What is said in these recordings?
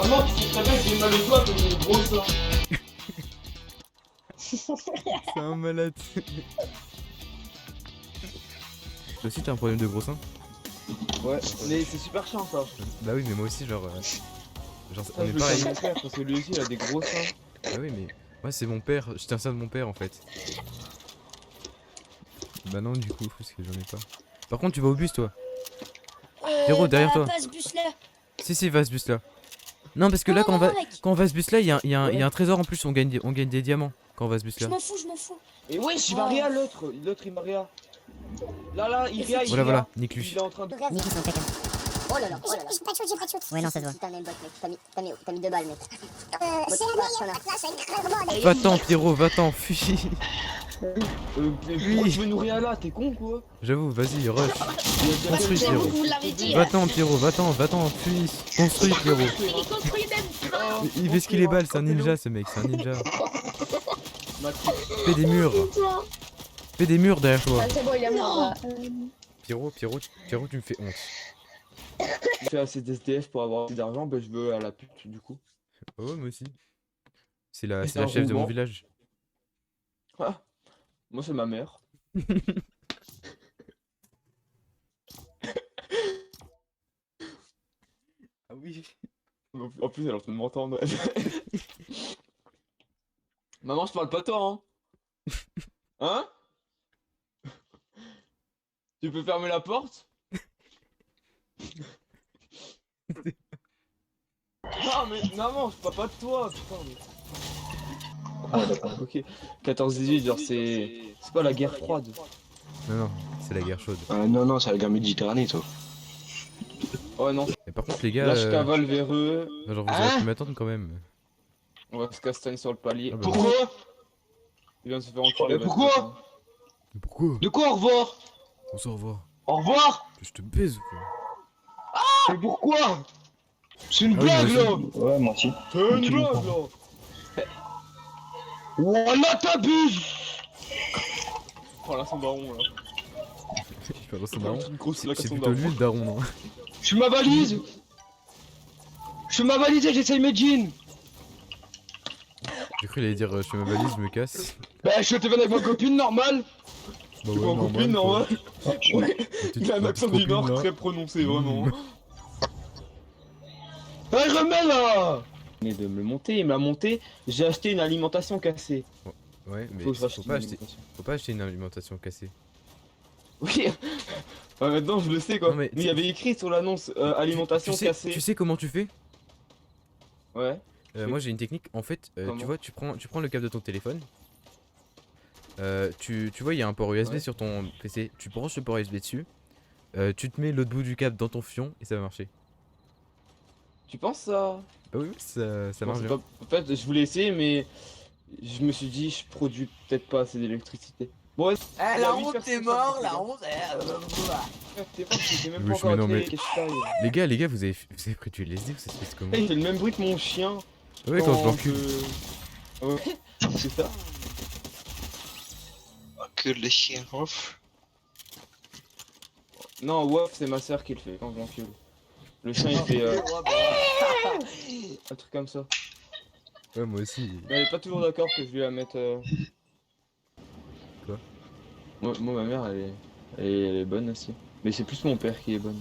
Ah non, tu sais très bien que j'ai mal au doigt comme une grosse ça. C'est un malade. Toi aussi t'as un problème de gros seins? Ouais, mais c'est super chiant ça. Bah oui mais moi aussi genre... genre Ça, on je est le pareil. fais à mon père parce que lui aussi il a des gros seins. Bah oui mais... Moi c'est mon père, je tiens ça de mon père en fait. Bah non du coup parce que j'en ai pas. Par contre tu vas au bus toi. Pierrot derrière toi. Pas ce bus là. Si va ce bus là. Non parce que là Non, mec. quand on va ce bus là il y a Ouais. un trésor en plus, on gagne des diamants quand on va ce bus Je là. m'en fous, je m'en fous. Et wesh, il va réa l'autre. L'autre il va réa. Là, il réa, il Voilà réa. voilà, nique-lui. Il est en train de. Nicky son caca. Oh là là, oh là là. J'ai pas de shoot, j'ai pas de shoot. Ouais, non, ça se voit. T'as un aimbot, mec. T'as mis 2 balles, mec. C'est la meilleure place avec crève-mort. Va-t'en Pierrot, va-t'en, fuis. Pourquoi tu veux nous réa là? T'es con quoi? J'avoue, vas-y, rush. Construis C'est vous, Pierrot. vous l'avez dit. Va-t'en Pierrot, va-t'en, fuis. Construis Pierrot. Il construit même. Il vesquille les balles, c'est un ninja ce mec, c'est un ninja. Fais des murs. Fais des murs derrière toi. Ah, c'est bon, il est mort. Pierrot, tu me fais honte. Je fais assez d'SDF pour avoir assez d'argent, bah je veux à la pute du coup. Oh, moi aussi. C'est la C'est un chef de mon roulement. village. Ah, moi c'est ma mère. Ah oui. En plus elle est en train de m'entendre. Maman, je parle pas toi, hein? Hein? Tu peux fermer la porte? Non mais maman, je parle pas de toi, putain mais... Ah d'accord, ok. 14-18, genre c'est pas la guerre froide. Non, c'est la guerre chaude. Non, c'est la guerre Méditerranée, toi. Oh non, Mais par contre, les gars, là je cavale vers eux, genre vous aurez pu m'attendre quand même. on va se castagne sur le palier. Ah bah. Pourquoi? Il vient de se faire enculer. Pourquoi? Mais pourquoi? De quoi au revoir? On se revoir. Au revoir? Je te baise ou quoi? Mais pourquoi? C'est une Ah oui, blague, moi là! Ouais, moi aussi. C'est une blague là! Voilà, t'abuses! Oh là son daron là. Il fait son daron. Une grosse C'est claque à c'est son plutôt daron. lui le daron, non? Je suis ma valise! Je suis ma valise et j'essaye mes jeans! J'ai cru qu'il allait dire je fais ma valise, je me casse. Bah, je te viens avec ma copine, normal! Bah Tu vois, en copine, quoi. normal. Ouais, Tu- il a un ma accent petite du Nord copine, là. très prononcé, vraiment. Allez, remets là! Il venait de me le monter, il me l'a monté, j'ai acheté une alimentation cassée. Ouais, mais Faut que je rachète faut une pas acheter, alimentation. faut pas acheter une alimentation cassée. Oui, maintenant je le sais quoi. Non, mais mais il y avait écrit sur l'annonce alimentation cassée. Tu sais comment tu fais? Ouais. Moi j'ai une technique, en fait, Comment? tu vois, tu prends le câble de ton téléphone. Tu vois, il y a un port USB Ouais. sur ton PC, tu branches le port USB dessus. Tu te mets l'autre bout du câble dans ton fion et ça va marcher. Tu penses ça? Ah oui, ça Non, marche c'est bien. pas- En fait, je voulais essayer, mais je me suis dit, je produis peut-être pas assez d'électricité. Bon, ouais, Eh, il y a la huit honte, personnes, t'es ça, mort, c'est la bien. honte, T'es mort, j'ai même Oui, pas je encore mais non, créé mais- que je taille. Les gars, vous avez pris du LSD ou ça se passe comment? Eh, il fait le même bruit que mon chien. Ouais, quand je l'encule. Ouais, c'est ça. Que les chiens, off. Non, Wof, c'est ma soeur qui le fait quand je l'encule. Le chien, il fait un truc comme ça. Ouais, moi aussi. Mais elle est pas toujours d'accord que je lui la mette. Quoi? Moi, ma mère, elle est bonne aussi. Mais c'est plus mon père qui est bonne.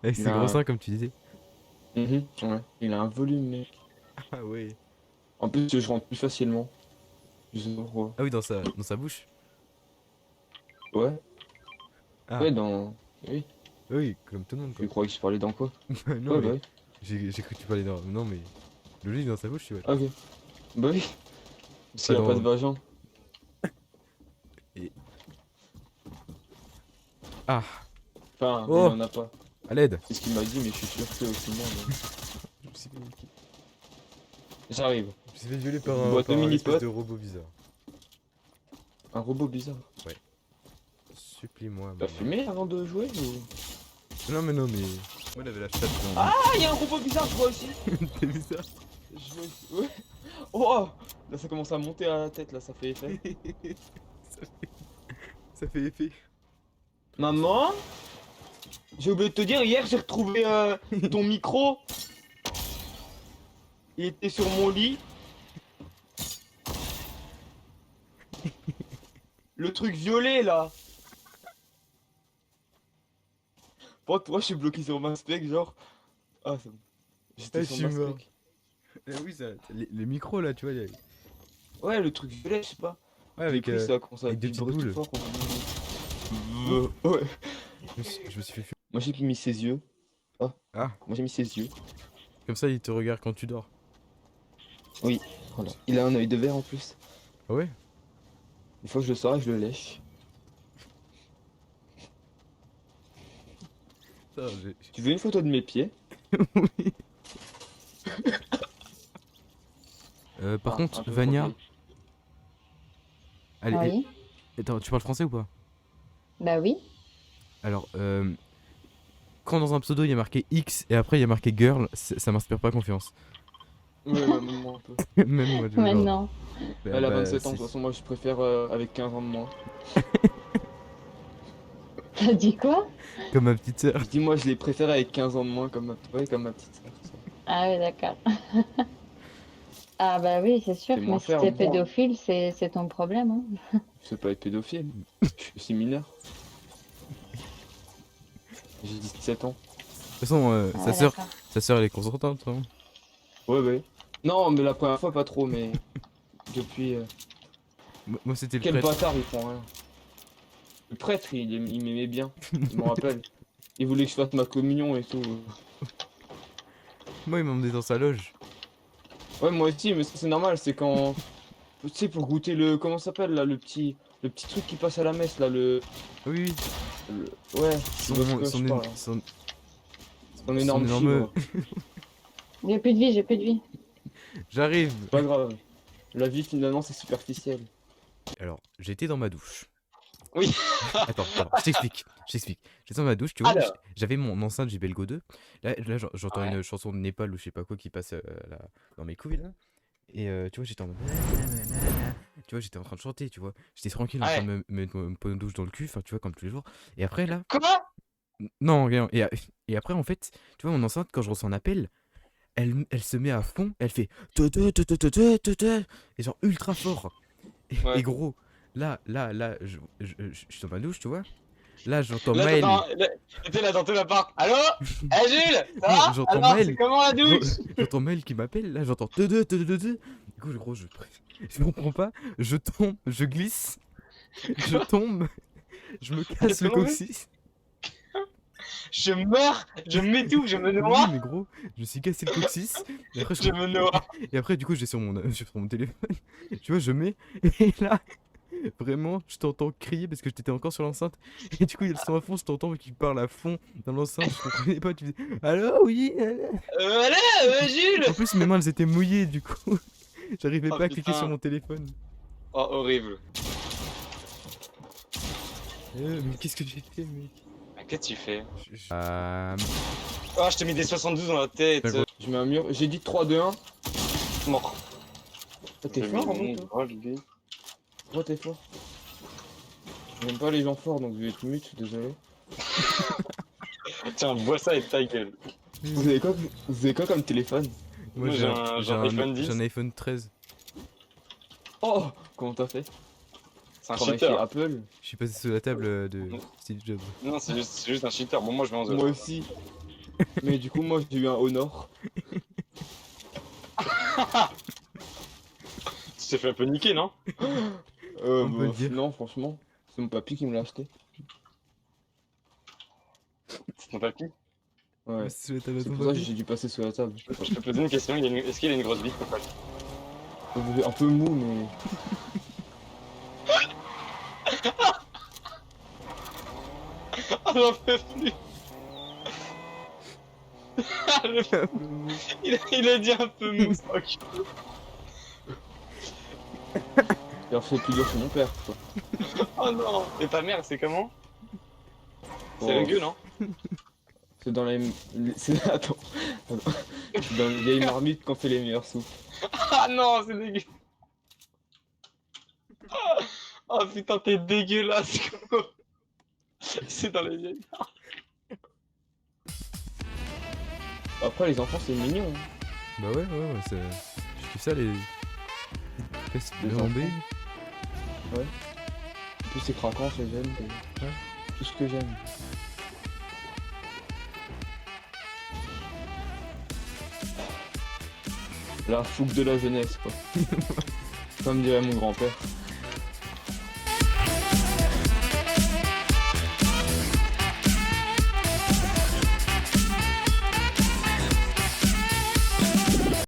Avec ses Non. gros seins, comme tu disais. Ouais. Il a un volume, mec. Ah ouais. En plus, je rentre plus facilement. Je sais pas pourquoi. Ah oui, dans sa bouche. Ouais. Ah. Ouais, dans. Oui. Oui, comme tout le monde Tu quoi. crois que je parlais dans quoi? Non, Ouais, mais bah oui. j'ai cru que tu parlais dans. Non, mais. Logique dans sa bouche, tu vois. Ok. Bah oui. Parce qu'il a Pas pas de drôle. vagin. Ah, Enfin, Oh. il en a pas. à l'aide. C'est ce qu'il m'a dit, mais je suis sûr que au final. J'arrive. Je me suis fait violer par Une un, boîte par de un mini-potes. espèce de robot bizarre. Un robot bizarre. Supplie-moi. T'as maman. fumé avant de jouer ou... Non, mais. Moi, il avait la chatte dans. Ah, y'a un robot bizarre, je vois aussi. T'as vu ça? Je vois aussi. Ouais. Oh, là ça commence à monter à la tête, là ça fait effet. Ça fait effet. Maman, j'ai oublié de te dire, hier j'ai retrouvé ton micro. Il était sur mon lit. Le truc violet là. Bon, moi je suis bloqué sur ma spec, genre. Ah, c'est bon. J'étais Ah, sur je ma suis mort. spec. Oui, ça, les micros là, tu vois. Ouais, le truc violet, je sais pas. Ouais, J'ai avec. pris ça quand ça avec des petites vibrait tout boules. fort. Ouais. Je me suis fait fuir. Moi j'ai mis ses yeux. Ah, Moi j'ai mis ses yeux. comme ça, il te regarde quand tu dors. Oui. Voilà. Il a un œil de verre en plus. Ah ouais? Une fois que je le sors, je le lèche. Ça, j'ai- Tu veux une photo de mes pieds? Oui. Par Ah, contre, un peu Vania, trop allez, Oui. attends, tu parles français ou pas? Bah oui. Alors, quand dans un pseudo il y a marqué X et après il y a marqué girl, ça m'inspire pas confiance. vieille. Ouais, même moi un peu. Même moi, tu vois. genre, Maintenant. Elle a 27 ans, de c'est- toute façon, moi je préfère avec 15 ans de moins. T'as dit quoi? Comme ma petite sœur. Je dis, moi je les préfère avec 15 ans de moins, comme ma petite sœur. Ah oui, d'accord. Ah bah oui, c'est sûr. C'est Mais moins si ferme. t'es pédophile, c'est ton problème, hein. Je sais pas être pédophile. Je suis aussi mineur. J'ai 17 ans. De toute façon, Ah, d'accord. sa sœur elle est consentante. Hein. Ouais, ouais. Non, mais la première fois, pas trop, mais depuis. Moi c'était le Quel prêtre. bâtard, il prend rien. Le prêtre, il m'aimait bien. Je me rappelle. Il voulait que je fasse ma communion et tout. Moi il m'a emmené dans sa loge. Ouais, moi aussi, mais ça, c'est normal, c'est quand. Tu sais, pour goûter le. Comment ça s'appelle là, le petit truc qui passe à la messe là, Oui, oui. Ouais, Son, tu vois de quoi son, je é- parle, hein. son énorme énorme- fibre. J'ai plus de vie, j'ai plus de vie. J'arrive. Pas grave. La vie finalement c'est superficiel. Alors, j'étais dans ma douche. Oui. Attends, je t'explique. J'étais dans ma douche, tu vois. Alors. J'avais mon enceinte JBL Go 2. Là j'entends Ouais. une chanson de Népal ou je sais pas quoi qui passe là, dans mes couilles là. Et tu vois, j'étais en mode. Tu vois, j'étais en train de chanter, tu vois. J'étais tranquille en train de me mettre mon pot de douche dans le cul, enfin, tu vois, comme tous les jours. Et après là. Comment? Non, rien. Et après, en fait, tu vois, mon enceinte, quand je reçois un appel, elle se met à fond, elle fait. Et genre ultra fort. Ouais. Et gros, là, je suis dans ma douche, tu vois. Là, j'entends Là, Maël. t'es là dans tout l'appart. Allô? Eh Jules? Ça Non, va? j'entends Alors, Maël. c'est comment la douche? J'entends Maël qui m'appelle, là, j'entends. Du coup, gros, je comprends pas. Je tombe, je glisse, je tombe, je me casse le tombé coccyx. Je meurs, je m'étouffe, je me Oui, noie. mais gros, je me suis cassé le coccyx. Et après, Je me noie. et après, du coup, j'ai sur sur mon téléphone. Tu vois, je mets. Et là, vraiment, je t'entends crier parce que j'étais encore sur l'enceinte. Et du coup, il y a le son à fond, je t'entends qui parle à fond dans l'enceinte. Je comprenais pas. Tu faisais allô, oui. Allô. Allez, Jules. En plus, mes mains, elles étaient mouillées, du coup. J'arrivais Oh, pas à cliquer putain. sur mon téléphone. Oh, horrible. Mais qu'est-ce que j'ai fait, mec? Qu'est-ce que tu fais? Oh, je t'ai mis des 72 dans la tête. Ouais, Je mets un mur. J'ai dit 3, 2, 1. Mort. T'es fort, hein, toi? Pourquoi t'es fort? J'aime pas les gens forts donc je vais être mute, désolé. Tiens, bois ça et ta gueule. Vous avez quoi comme téléphone? Moi, Moi, j'ai un iPhone 10. j'ai un iPhone 13. Oh! Comment t'as fait? C'est un Travaille chez cheater. Apple? Je suis passé sous la table de Steve Jobs. Non, c'est juste un cheater. Bon, moi je vais en 2. Moi aussi. Mais du coup, moi j'ai eu un Honor. Tu t'es fait un peu niquer, non? On peut le dire. Non, franchement, c'est mon papy qui me l'a acheté. C'est ton papy. Ouais. Passé sous la table de C'est ton pour ça que papy. j'ai dû passer sous la table. Je peux poser une question. Est-ce qu'il a une grosse bite, ton papy? Un peu mou, mais. Oh, j'en peux plus. Il a dit un peu mou, ça. Alors, c'est plus dur que mon père, quoi. Oh non. Et ta mère, c'est comment? C'est Oh, rugueux, non? C'est dans les. Attends. C'est dans les vieilles marmites qu'on fait les meilleures soupes. Ah non, c'est dégueu. Oh putain, t'es dégueulasse. C'est dans les vieilles. Après, les enfants, c'est mignon. Hein. Bah ouais, c'est. Je kiffe ça, les. Fesses Les blindées. En plus, c'est craquant, c'est jeune. C'est tout ce que j'aime. La fougue de la jeunesse, quoi. Comme dirait mon grand-père.